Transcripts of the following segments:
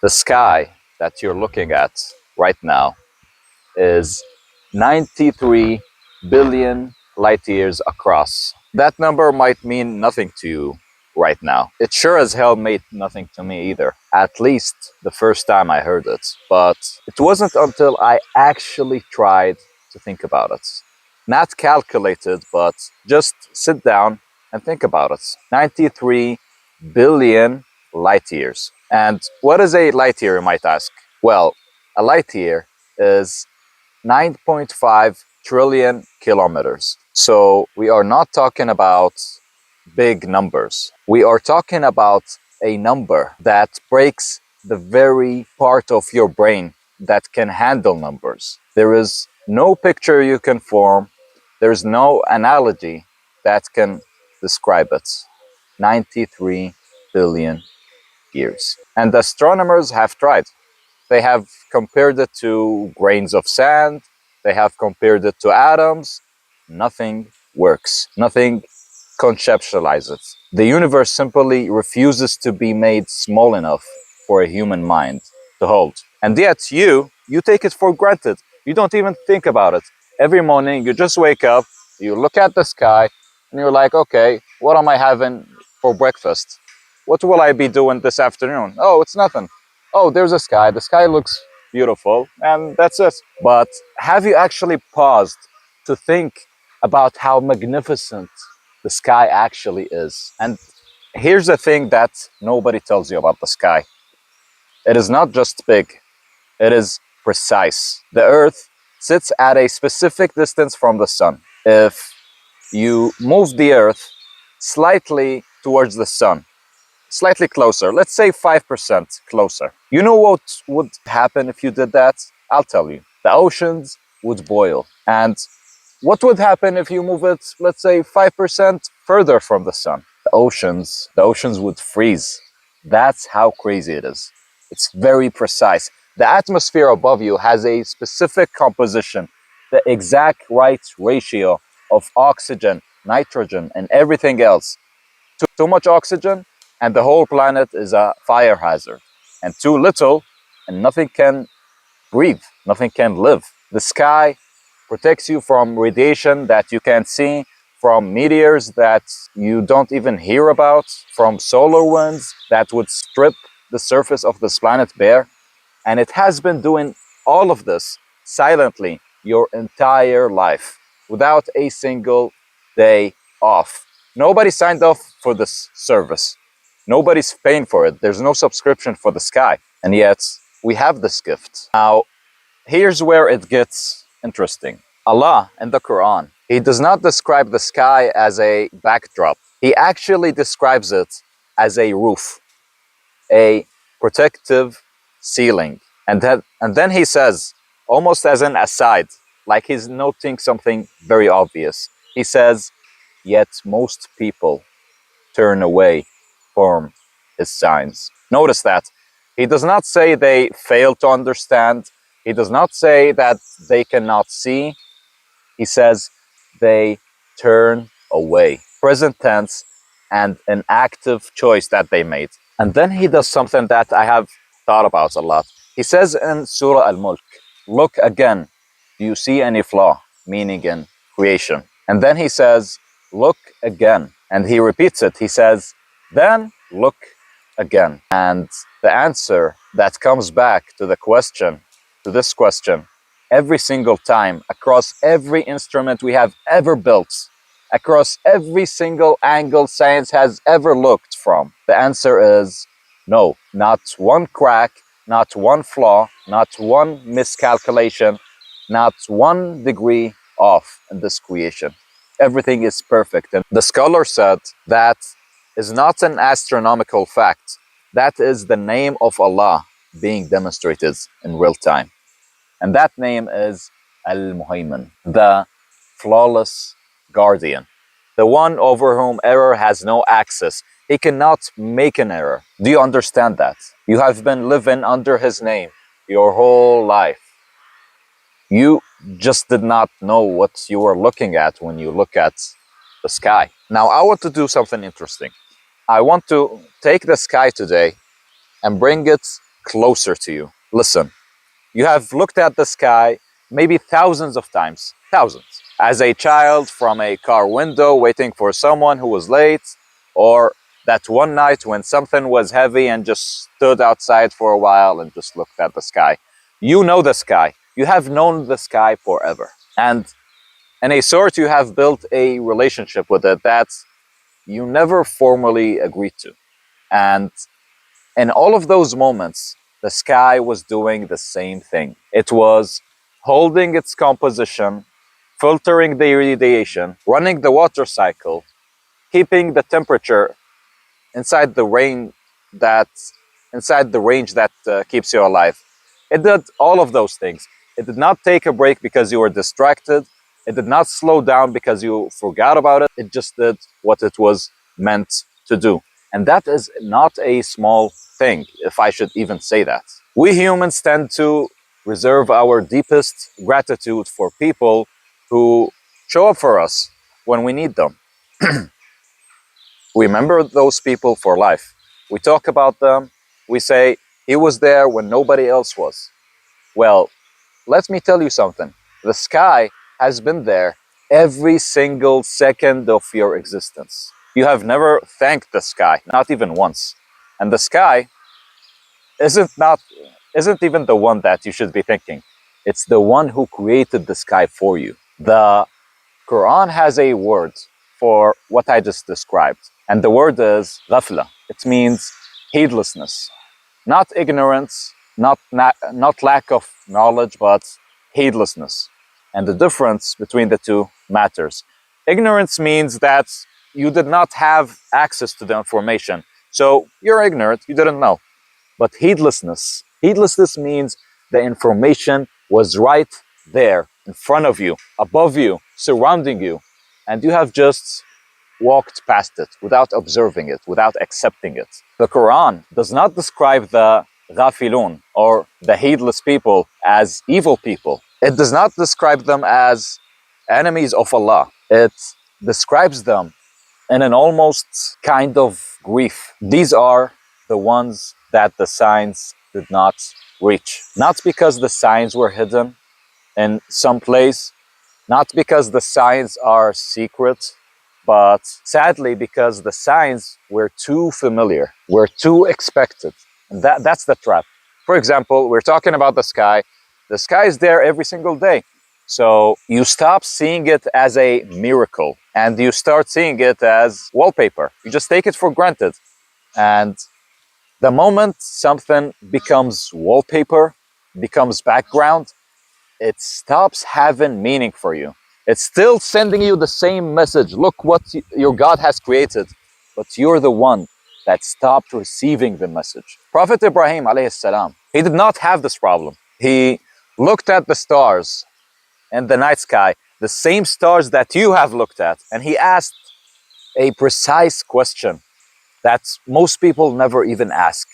The sky that you're looking at right now is 93 billion light years across. That number might mean nothing to you right now. It sure as hell made nothing to me either, at least the first time I heard it. But it wasn't until I actually tried to think about it. Not calculated, but just sit down and think about it. 93 billion light years. And what is a light year, you might ask? Well, a light year is 9.5 trillion kilometers. So we are not talking about big numbers. We are talking about a number that breaks the very part of your brain that can handle numbers. There is no picture you can form. There's no analogy that can describe it. 93 billion years. And astronomers have tried. They have compared it to grains of sand. They have compared it to atoms. Nothing works. Nothing conceptualizes. The universe simply refuses to be made small enough for a human mind to hold. And yet you take it for granted. You don't even think about it. Every morning you just wake up, you look at the sky, and you're like, okay, what am I having for breakfast? What will I be doing this afternoon? Oh, it's nothing. Oh, there's a sky. The sky looks beautiful, and that's it. But have you actually paused to think about how magnificent the sky actually is? And here's the thing that nobody tells you about the sky. It is not just big, it is precise. The Earth sits at a specific distance from the sun. If you move the Earth slightly towards the sun, slightly closer, let's say 5% closer. You know what would happen if you did that? I'll tell you. The oceans would boil. And what would happen if you move it, let's say 5% further from the sun? The oceans would freeze. That's how crazy it is. It's very precise. The atmosphere above you has a specific composition, the exact right ratio of oxygen, nitrogen, and everything else. Too much oxygen, and the whole planet is a fire hazard. And too little, and nothing can breathe, nothing can live. The sky protects you from radiation that you can't see, from meteors that you don't even hear about, from solar winds that would strip the surface of this planet bare. And it has been doing all of this silently your entire life, without a single day off. Nobody signed off for this service. Nobody's paying for it. There's no subscription for the sky. And yet, we have this gift. Now, here's where it gets interesting. Allah in the Qur'an, He does not describe the sky as a backdrop. He actually describes it as a roof, a protective ceiling. And then He says, almost as an aside, like He's noting something very obvious. He says, yet most people turn away from His signs. Notice that. He does not say they fail to understand. He does not say that they cannot see. He says they turn away. Present tense and an active choice that they made. And then He does something that I have thought about a lot. He says in Surah Al-Mulk, look again. Do you see any flaw? Meaning in creation. And then He says, look again. And He repeats it. He says, then look again. And the answer that comes back to this question, every single time, across every instrument we have ever built, across every single angle science has ever looked from, the answer is no. Not one crack, not one flaw, not one miscalculation, not 1 degree off in this creation. Everything is perfect. And the scholar said that is not an astronomical fact. That is the name of Allah being demonstrated in real time. And that name is Al-Muhaymin, the flawless guardian, the one over whom error has no access. He cannot make an error. Do you understand that? You have been living under His name your whole life. You just did not know what you were looking at when you look at the sky. Now, I want to do something interesting. I want to take the sky today and bring it closer to you. Listen, you have looked at the sky maybe thousands of times, thousands. As a child from a car window waiting for someone who was late, or that one night when something was heavy and just stood outside for a while and just looked at the sky. You know the sky. You have known the sky forever. And in a sort, you have built a relationship with it that you never formally agreed to. And in all of those moments, the sky was doing the same thing. It was holding its composition, filtering the radiation, running the water cycle, keeping the temperature inside the range that keeps you alive. It did all of those things. It did not take a break because you were distracted. It did not slow down because you forgot about it. It just did what it was meant to do. And that is not a small thing, if I should even say that. We humans tend to reserve our deepest gratitude for people who show up for us when we need them. We remember those people for life. We talk about them. We say, he was there when nobody else was. Well, let me tell you something. The sky has been there every single second of your existence. You have never thanked the sky, not even once. And the sky isn't even the one that you should be thanking. It's the one who created the sky for you. The Quran has a word for what I just described. And the word is ghafla. It means heedlessness. Not ignorance, not lack of knowledge, but heedlessness. And the difference between the two matters. Ignorance means that you did not have access to the information. So you're ignorant, you didn't know. But heedlessness means the information was right there in front of you, above you, surrounding you. And you have just walked past it without observing it, without accepting it. The Quran does not describe the ghafilun, or the heedless people, as evil people. It does not describe them as enemies of Allah. It describes them in an almost kind of grief. These are the ones that the signs did not reach. Not because the signs were hidden in some place, not because the signs are secret, but sadly because the signs were too familiar, were too expected. And that's the trap. For example, we're talking about the sky. The sky is there every single day. So you stop seeing it as a miracle and you start seeing it as wallpaper. You just take it for granted. And the moment something becomes wallpaper, becomes background, it stops having meaning for you. It's still sending you the same message. Look what your God has created. But you're the one that stopped receiving the message. Prophet Ibrahim alayhi salam, he did not have this problem. He looked at the stars in the night sky, the same stars that you have looked at, and he asked a precise question that most people never even ask.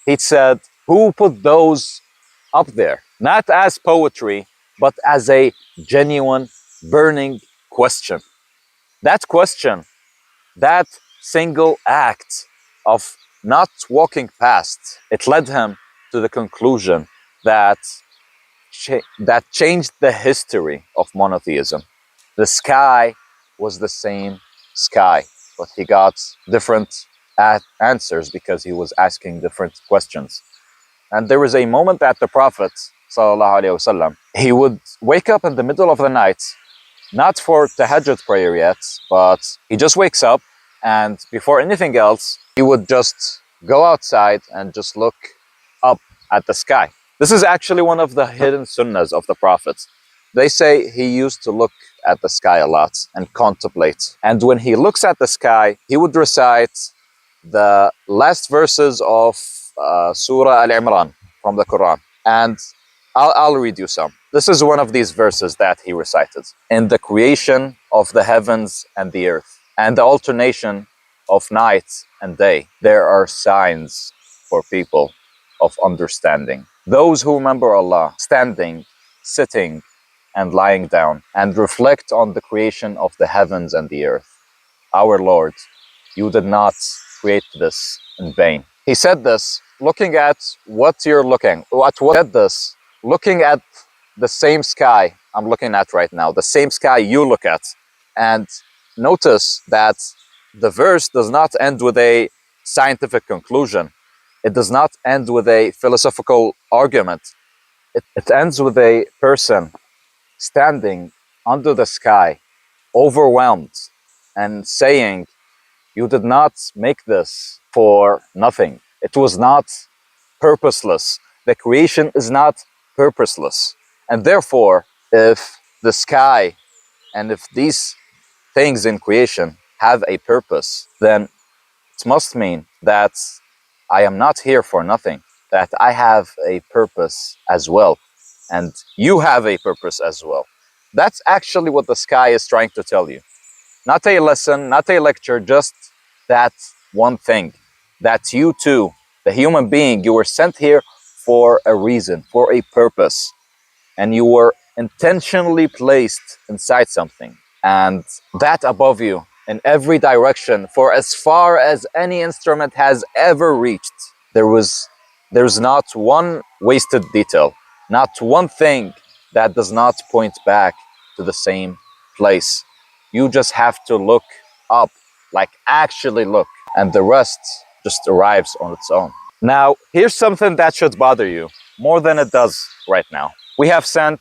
He said, who put those up there? Not as poetry, but as a genuine, burning question. That question, that single act of not walking past, it led him to the conclusion that changed the history of monotheism. The sky was the same sky, but he got different answers because he was asking different questions. And there was a moment that the Prophet ﷺ, he would wake up in the middle of the night, not for tahajjud prayer yet, but he just wakes up, and before anything else, he would just go outside and just look up at the sky. This is actually one of the hidden sunnahs of the Prophet. They say he used to look at the sky a lot and contemplate. And when he looks at the sky, he would recite the last verses of Surah Al-Imran from the Quran. And I'll read you some. This is one of these verses that he recited. In the creation of the heavens and the earth, and the alternation of night and day, there are signs for people of understanding. Those who remember Allah, standing, sitting, and lying down, and reflect on the creation of the heavens and the earth. Our Lord, you did not create this in vain. He said this looking at what you're looking at. What said this looking at the same sky I'm looking at right now, the same sky you look at. And notice that the verse does not end with a scientific conclusion. It does not end with a philosophical argument. It ends with a person standing under the sky, overwhelmed, and saying, "You did not make this for nothing. It was not purposeless. The creation is not purposeless. And therefore, if the sky and if these things in creation have a purpose, then it must mean that I am not here for nothing, that I have a purpose as well. And you have a purpose as well." That's actually what the sky is trying to tell you. Not a lesson, not a lecture, just that one thing. That you too, the human being, you were sent here for a reason, for a purpose. And you were intentionally placed inside something. And that above you, in every direction, for as far as any instrument has ever reached, there's not one wasted detail, not one thing that does not point back to the same place. You just have to look up, like actually look, and the rest just arrives on its own. Now, here's something that should bother you more than it does right now. We have sent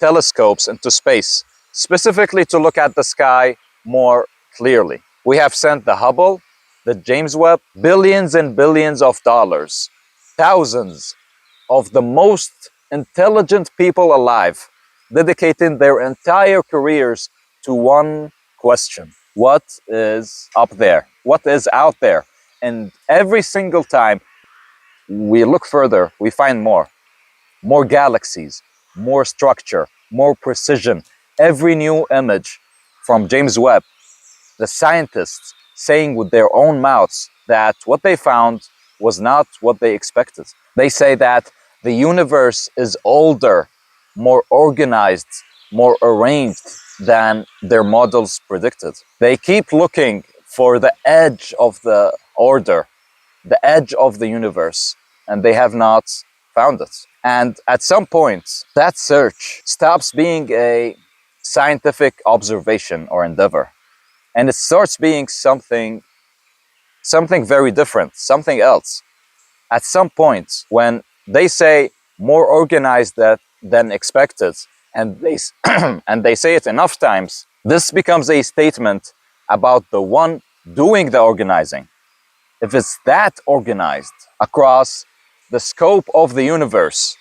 telescopes into space, specifically to look at the sky more clearly. We have sent the Hubble, the James Webb, billions and billions of dollars, thousands of the most intelligent people alive, dedicating their entire careers to one question: what is up there? What is out there? And every single time we look further, we find more galaxies, more structure, more precision. Every new image from James Webb, the scientists saying with their own mouths that what they found was not what they expected. They say that the universe is older, more organized, more arranged than their models predicted. They keep looking for the edge of the order, the edge of the universe, and they have not found it. And at some point, that search stops being a scientific observation or endeavor, and it starts being something very different, something else. At some point, when they say more organized than expected, and they and they say it enough times, this becomes a statement about the one doing the organizing. If it's that organized across the scope of the universe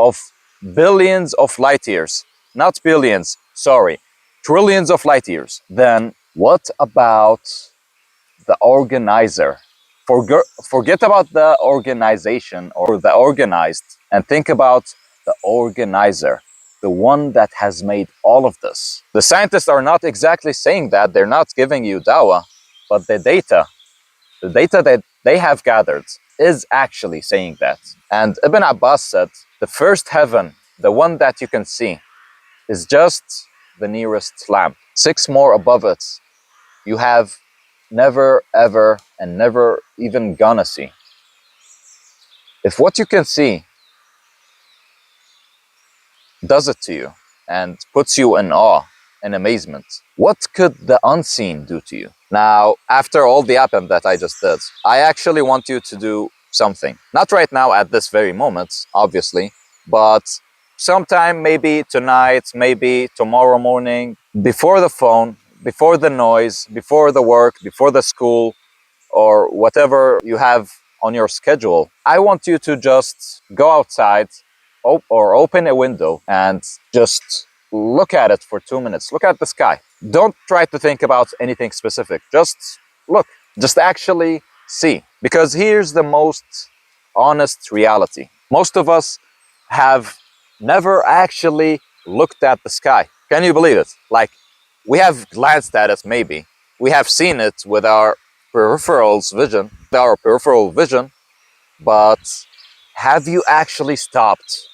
of billions of light years, not billions, sorry, trillions of light years, then what about the organizer? Forget about the organization or the organized and think about the organizer, the one that has made all of this. The scientists are not exactly saying that, they're not giving you dawah, but the data that they have gathered is actually saying that. And Ibn Abbas said, the first heaven, the one that you can see, is just the nearest lamp. 6 more above it, you have never, ever, and never even gonna see. If what you can see does it to you and puts you in awe and amazement, what could the unseen do to you? Now, after all the appam that I just did, I actually want you to do something. Not right now at this very moment, obviously, but sometime, maybe tonight, maybe tomorrow morning, before the phone, before the noise, before the work, before the school, or whatever you have on your schedule, I want you to just go outside or open a window and just look at it for 2 minutes. Look at the sky. Don't try to think about anything specific. Just look. Just actually see. Because here's the most honest reality. Most of us have never actually looked at the sky. Can you believe it? Like, we have glanced at it maybe. We have seen it with our peripheral vision, but have you actually stopped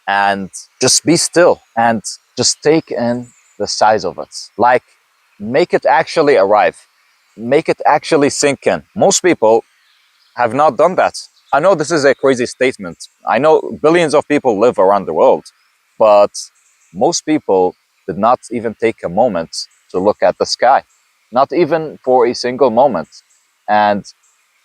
and just be still and just take in the size of it? Like, make it actually arrive, make it actually sink in. Most people, have not done that. I know this is a crazy statement. I know billions of people live around the world, but most people did not even take a moment to look at the sky, not even for a single moment. And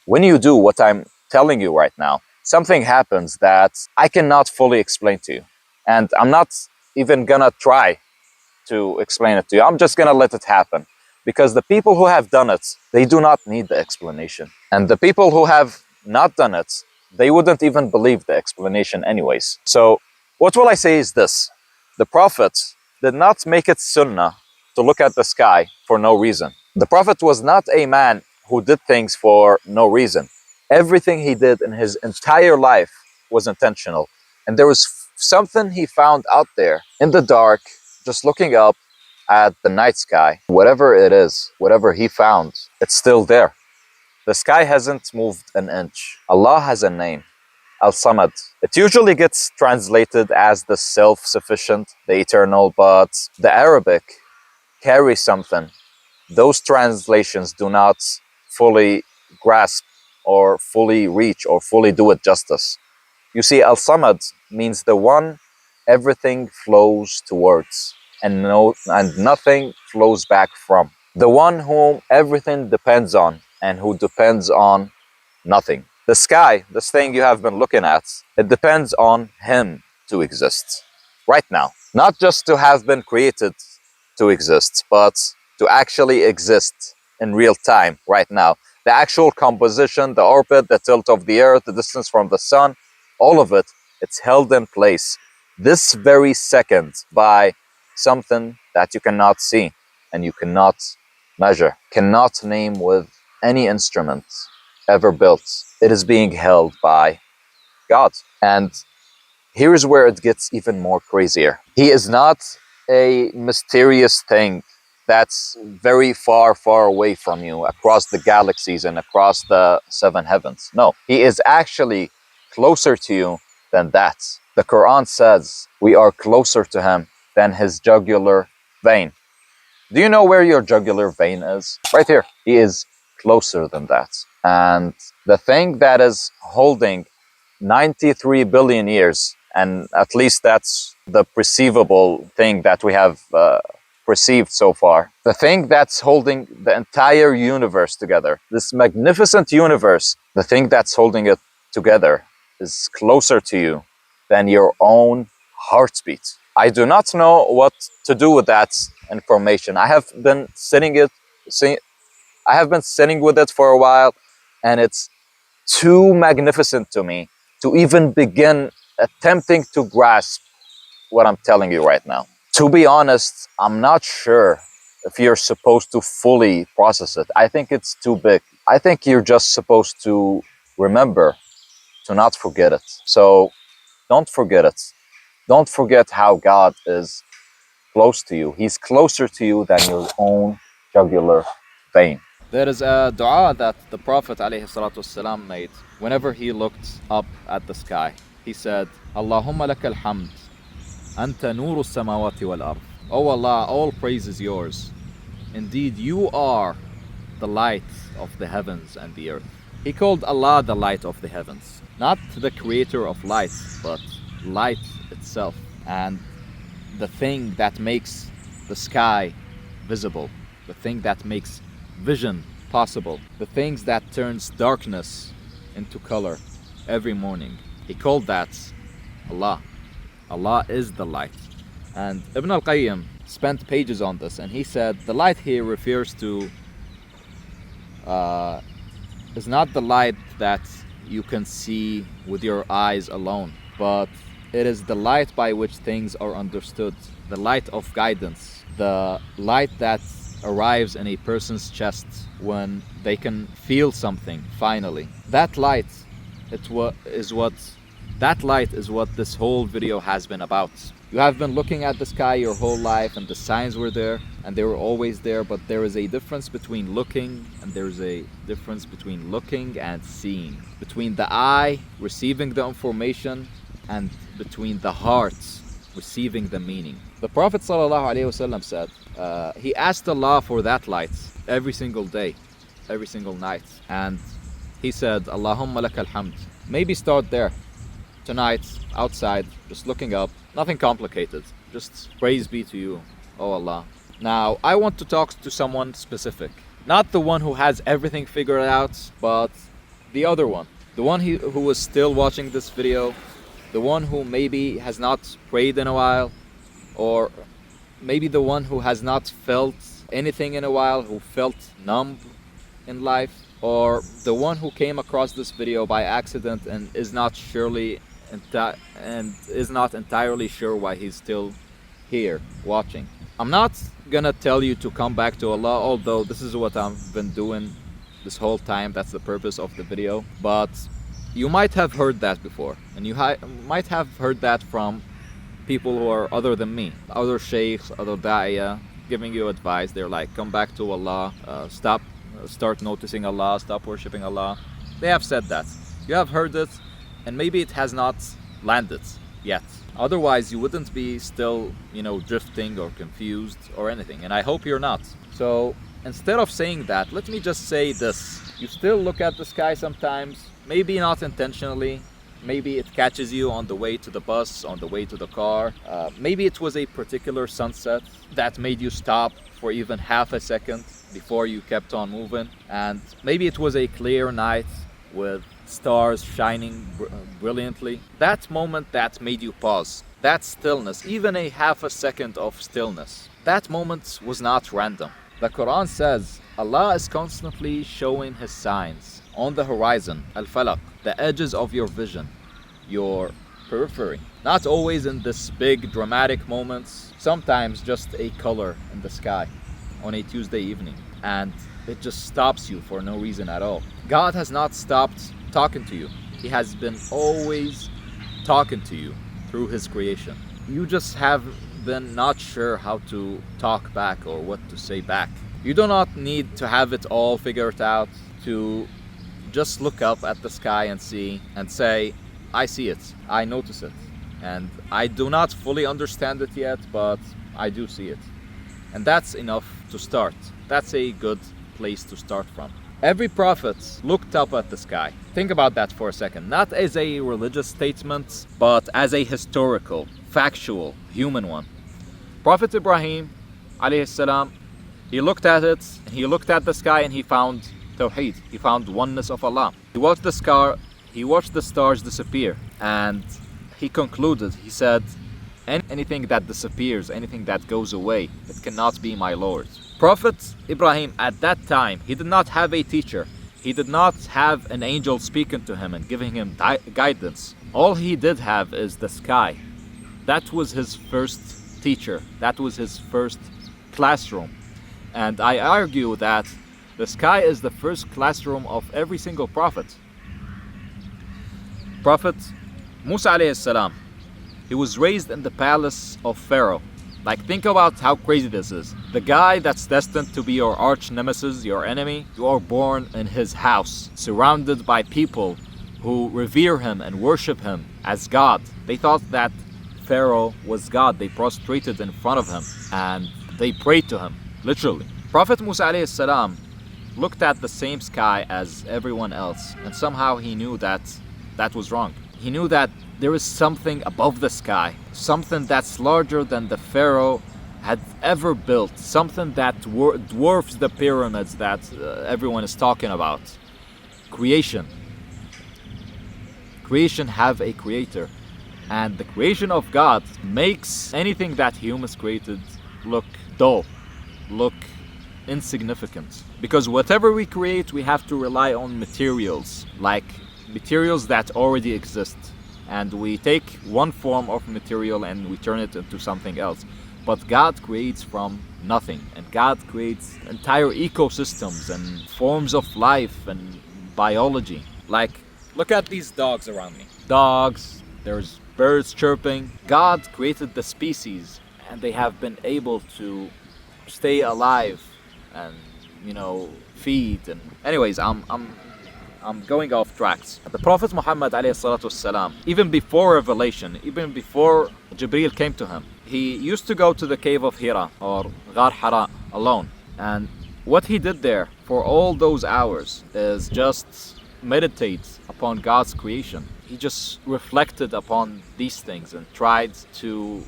when you do what I'm telling you right now, something happens that I cannot fully explain to you. And I'm not even gonna try to explain it to you. I'm just gonna let it happen. Because the people who have done it, they do not need the explanation. And the people who have not done it, they wouldn't even believe the explanation anyways. So what will I say is this. The Prophet did not make it sunnah to look at the sky for no reason. The Prophet was not a man who did things for no reason. Everything he did in his entire life was intentional. And there was something he found out there in the dark, just looking up at the night sky. Whatever it is, whatever he found, it's still there. The sky hasn't moved an inch. Allah has a name, Al-Samad. It usually gets translated as the self-sufficient, the eternal, but the Arabic carries something those translations do not fully grasp or fully reach or fully do it justice. You see, Al-Samad means the one everything flows towards and nothing flows back from. The one whom everything depends on and who depends on nothing. The sky, this thing you have been looking at, it depends on him to exist right now. Not just to have been created to exist, but to actually exist in real time right now. The actual composition, the orbit, the tilt of the earth, the distance from the sun, all of it, it's held in place this very second by something that you cannot see and you cannot measure, cannot name with any instrument ever built. It is being held by God. And here is where it gets even more crazier. He is not a mysterious thing that's very far, far away from you across the galaxies and across the seven heavens. No, he is actually closer to you than that. The Qur'an says we are closer to him than his jugular vein. Do you know where your jugular vein is? Right here. He is closer than that. And the thing that is holding 93 billion years, and at least that's the perceivable thing that we have perceived so far. The thing that's holding the entire universe together, this magnificent universe, the thing that's holding it together is closer to you than your own heartbeat. I do not know what to do with that information. I have been sitting with it for a while, and it's too magnificent to me to even begin attempting to grasp what I'm telling you right now. To be honest, I'm not sure if you're supposed to fully process it. I think it's too big. I think you're just supposed to remember to not forget it. So don't forget it. Don't forget how God is close to you. He's closer to you than your own jugular vein. There is a dua that the Prophet ﷺ made whenever he looked up at the sky. He said, Allahumma lakal hamd, anta nuru samawati wal ard. Oh Allah, all praise is yours. Indeed, you are the light of the heavens and the earth. He called Allah the light of the heavens. Not the creator of light, but light itself. And the thing that makes the sky visible. The thing that makes vision possible. The things that turns darkness into color every morning. He called that Allah. Allah is the light. And Ibn al-Qayyim spent pages on this, and he said the light here refers to is not the light that you can see with your eyes alone, but it is the light by which things are understood, the light of guidance, the light that arrives in a person's chest when they can feel something finally. That light is what this whole video has been about. You have been looking at the sky your whole life, and the signs were there, and they were always there, but there is a difference between looking, and there's a difference between looking and seeing. Between the eye receiving the information, and between the heart receiving the meaning. The Prophet ﷺ said, he asked Allah for that light every single day, every single night. And he said, Allahumma lakal hamd. Maybe start there. Tonight, outside, just looking up. Nothing complicated. Just praise be to you, oh Allah. Now, I want to talk to someone specific. Not the one who has everything figured out, but the other one. The one who is still watching this video. The one who maybe has not prayed in a while. Or maybe the one who has not felt anything in a while, who felt numb in life. Or the one who came across this video by accident and is not entirely sure why he's still here watching. I'm not gonna tell you to come back to Allah, although this is what I've been doing this whole time. That's the purpose of the video. But you might have heard that before, and you might have heard that from people who are other than me, other sheikhs, other da'iyah, giving you advice. They're like, come back to Allah, start noticing Allah, stop worshipping Allah. They have said that. You have heard it, and maybe it has not landed yet. Otherwise, you wouldn't be still, drifting or confused or anything. And I hope you're not. So instead of saying that, let me just say this. You still look at the sky sometimes, maybe not intentionally. Maybe it catches you on the way to the bus, on the way to the car. Maybe it was a particular sunset that made you stop for even half a second before you kept on moving. And maybe it was a clear night with stars shining brilliantly. That moment that made you pause, that stillness, even a half a second of stillness, that moment was not random. The Qur'an says Allah is constantly showing His signs on the horizon, al-falaq, the edges of your vision, your periphery. Not always in this big dramatic moments, sometimes just a color in the sky on a Tuesday evening, and it just stops you for no reason at all. God has not stopped talking to you. He has been always talking to you through His creation. You just have been not sure how to talk back or what to say back. You do not need to have it all figured out to just look up at the sky and see and say, I see it, I notice it, and I do not fully understand it yet, but I do see it. And that's enough to start. That's a good place to start from. Every prophet looked up at the sky. Think about that for a second. Not as a religious statement, but as a historical, factual, human one. Prophet Ibrahim, alayhi salam, he looked at it, and he looked at the sky, and he found Tawheed. He found oneness of Allah. He watched the stars disappear, and he concluded, he said, anything that disappears, anything that goes away, it cannot be my Lord. Prophet Ibrahim at that time, he did not have a teacher. He did not have an angel speaking to him and giving him guidance. All he did have is the sky. That was his first teacher. That was his first classroom. And I argue that the sky is the first classroom of every single prophet. Prophet Musa alayhi salam, he was raised in the palace of Pharaoh. Like, think about how crazy this is. The guy that's destined to be your arch nemesis, your enemy, you are born in his house, surrounded by people who revere him and worship him as God. They thought that Pharaoh was God. They prostrated in front of him and they prayed to him, literally. Prophet Musa alayhi salam looked at the same sky as everyone else, and somehow he knew that that was wrong. He knew that there is something above the sky, something that's larger than the Pharaoh had ever built, something that dwarfs the pyramids that everyone is talking about. Creation. Creation have a creator, and the creation of God makes anything that humans created look dull, look insignificant. Because whatever we create, we have to rely on materials, like materials that already exist. And we take one form of material and we turn it into something else. But God creates from nothing, and God creates entire ecosystems and forms of life and biology. Like, look at these dogs around me. Dogs, there's birds chirping. God created the species, and they have been able to stay alive and, feed. And anyways, I'm going off tracks. The Prophet Muhammad ﷺ, even before revelation, even before Jibreel came to him, he used to go to the cave of Hira or Ghar Hara alone. And what he did there for all those hours is just meditate upon God's creation. He just reflected upon these things and tried to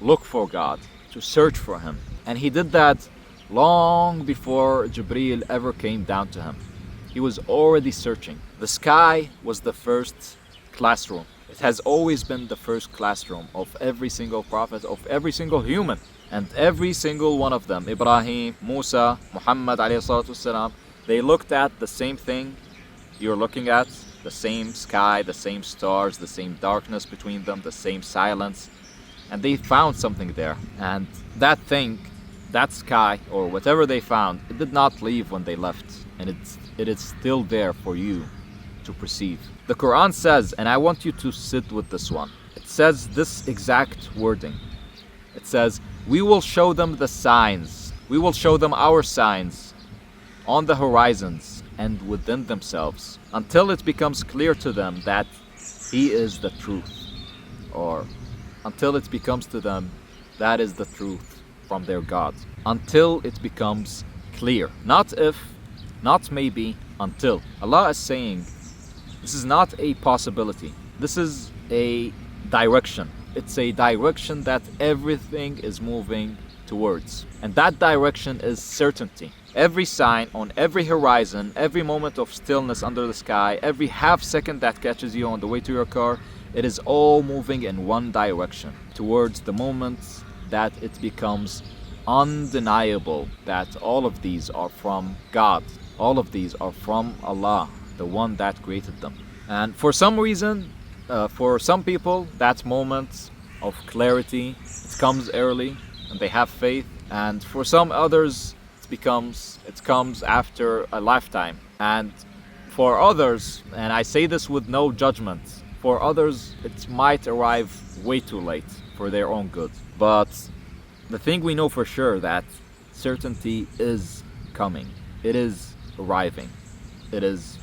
look for God, to search for Him. And he did that long before Jibreel ever came down to him. He was already searching. The sky was the first classroom. It has always been the first classroom of every single prophet, of every single human. And every single one of them, Ibrahim, Musa, Muhammad alayhi salatu wasalam, they looked at the same thing you're looking at, the same sky, the same stars, the same darkness between them, the same silence. And they found something there. And that thing, that sky, or whatever they found, it did not leave when they left. And it is still there for you to perceive. The Qur'an says, and I want you to sit with this one, it says this exact wording. It says, we will show them the signs, we will show them our signs on the horizons and within themselves, until it becomes clear to them that He is the truth, or until it becomes to them that is the truth from their God, until it becomes clear. Not if, not maybe, until. Allah is saying, this is not a possibility, this is a direction. It's a direction that everything is moving towards. And that direction is certainty. Every sign on every horizon, every moment of stillness under the sky, every half second that catches you on the way to your car, it is all moving in one direction, towards the moment that it becomes undeniable that all of these are from God. All of these are from Allah, the one that created them. And for some reason, for some people, that moment of clarity, it comes early and they have faith. And for some others, it comes after a lifetime. And for others, and I say this with no judgment, for others, it might arrive way too late for their own good. But the thing we know for sure, that certainty is coming. It is arriving. It is,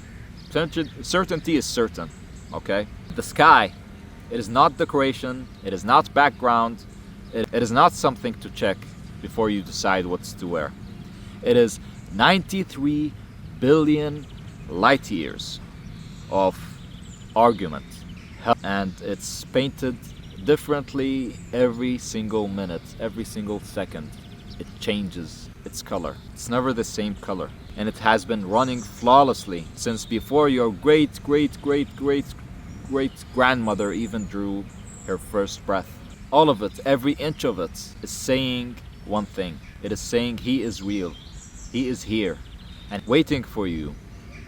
certainty is certain, okay? The sky, it is not decoration, it is not background, it is not something to check before you decide what to wear. It is 93 billion light years of argument, and it's painted differently every single minute, every single second. It changes its color. It's never the same color. And it has been running flawlessly since before your great grandmother even drew her first breath. All of it, every inch of it, is saying one thing. It is saying He is real. He is here and waiting for you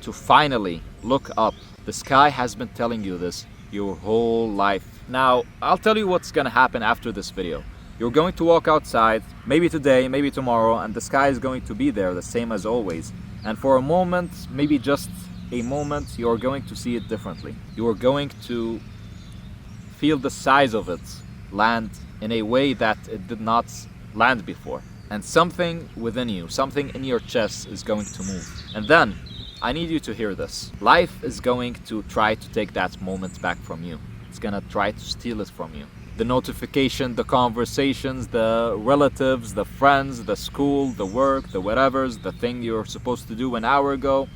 to finally look up. The sky has been telling you this your whole life. Now, I'll tell you what's gonna happen after this video. You're going to walk outside, maybe today, maybe tomorrow, and the sky is going to be there, the same as always. And for a moment, maybe just a moment, you're going to see it differently. You are going to feel the size of it land in a way that it did not land before. And something within you, something in your chest is going to move. And then, I need you to hear this. Life is going to try to take that moment back from you. It's gonna try to steal it from you. The notification, the conversations, the relatives, the friends, the school, the work, the whatevers, the thing you're supposed to do an hour ago,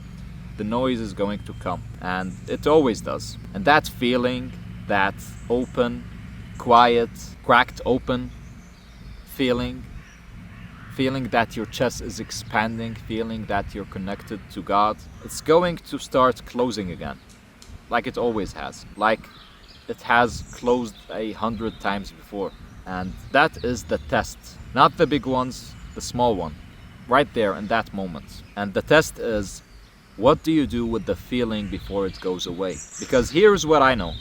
the noise is going to come. And it always does. And that feeling, that open, quiet, cracked open feeling that your chest is expanding, feeling that you're connected to God, it's going to start closing again, like it always has, like it has closed 100 times before. And that is the test, not the big ones, the small one, right there in that moment. And the test is, what do you do with the feeling before it goes away? Because here's what I know.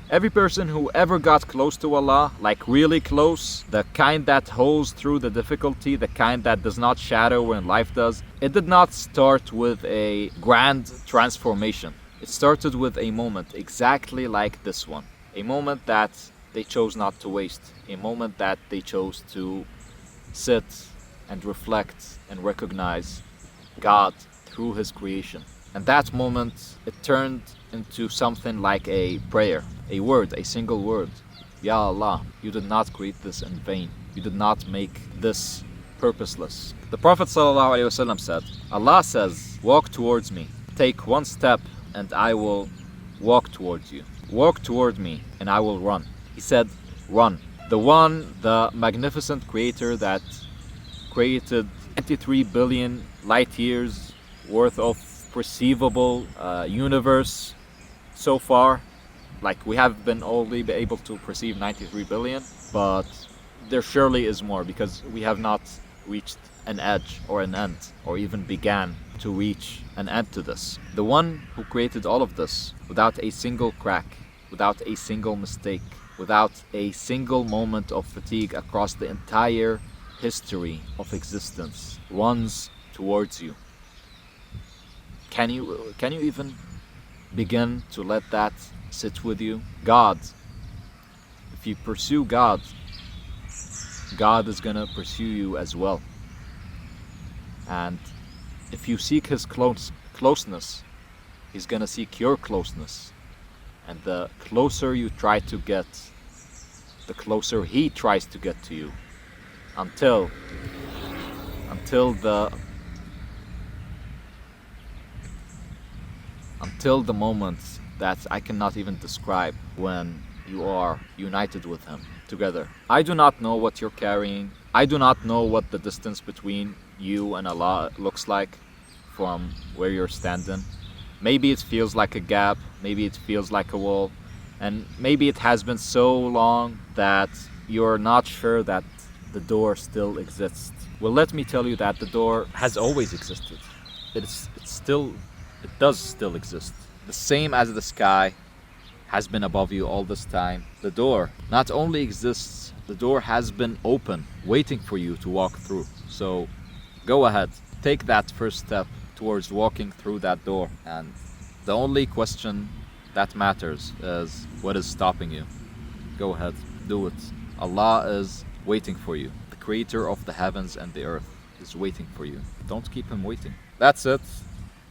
Every person who ever got close to Allah, like really close, the kind that holds through the difficulty, the kind that does not shadow when life does, it did not start with a grand transformation. It started with a moment exactly like this one. A moment that they chose not to waste. A moment that they chose to sit and reflect and recognize God through His creation. And that moment, it turned into something like a prayer, a word, a single word. Ya Allah, you did not create this in vain. You did not make this purposeless. The Prophet ﷺ said, Allah says, walk towards me, take one step and I will walk towards you. Walk toward me and I will run. He said, run. The magnificent creator that created 23 billion light years worth of perceivable universe so far. Like, we have been only able to perceive 93 billion, but there surely is more, because we have not reached an edge or an end, or even began to reach an end to this. The one who created all of this without a single crack, without a single mistake, without a single moment of fatigue across the entire history of existence, runs towards you. Can you even begin to let that sit with you? God, if you pursue God, God is gonna pursue you as well. And if you seek His closeness, He's gonna seek your closeness. And the closer you try to get, the closer He tries to get to you, until the moment that I cannot even describe, when you are united with Him together. I do not know what you're carrying. I do not know what the distance between you and Allah looks like from where you're standing. Maybe it feels like a gap, maybe it feels like a wall, and maybe it has been so long that you're not sure that the door still exists. Well, let me tell you that the door has always existed. It does still exist. The same as the sky has been above you all this time. The door not only exists, the door has been open, waiting for you to walk through. So go ahead, take that first step towards walking through that door. And the only question that matters is, what is stopping you? Go ahead, do it. Allah is waiting for you. The creator of the heavens and the earth is waiting for you. Don't keep Him waiting. That's it.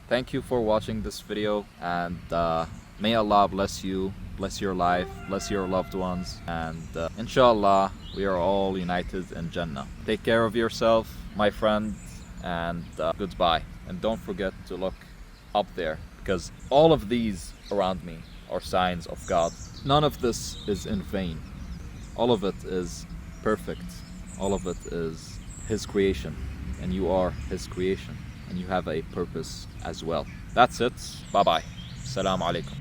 Thank you for watching this video, and may Allah bless you, bless your life, bless your loved ones, and inshallah we are all united in Jannah. Take care of yourself, my friend, and goodbye. And don't forget to look up there, because all of these around me are signs of God. None of this is in vain. All of it is perfect. All of it is His creation, and you are His creation, and you have a purpose as well. That's it. Bye bye. Assalamu alaikum.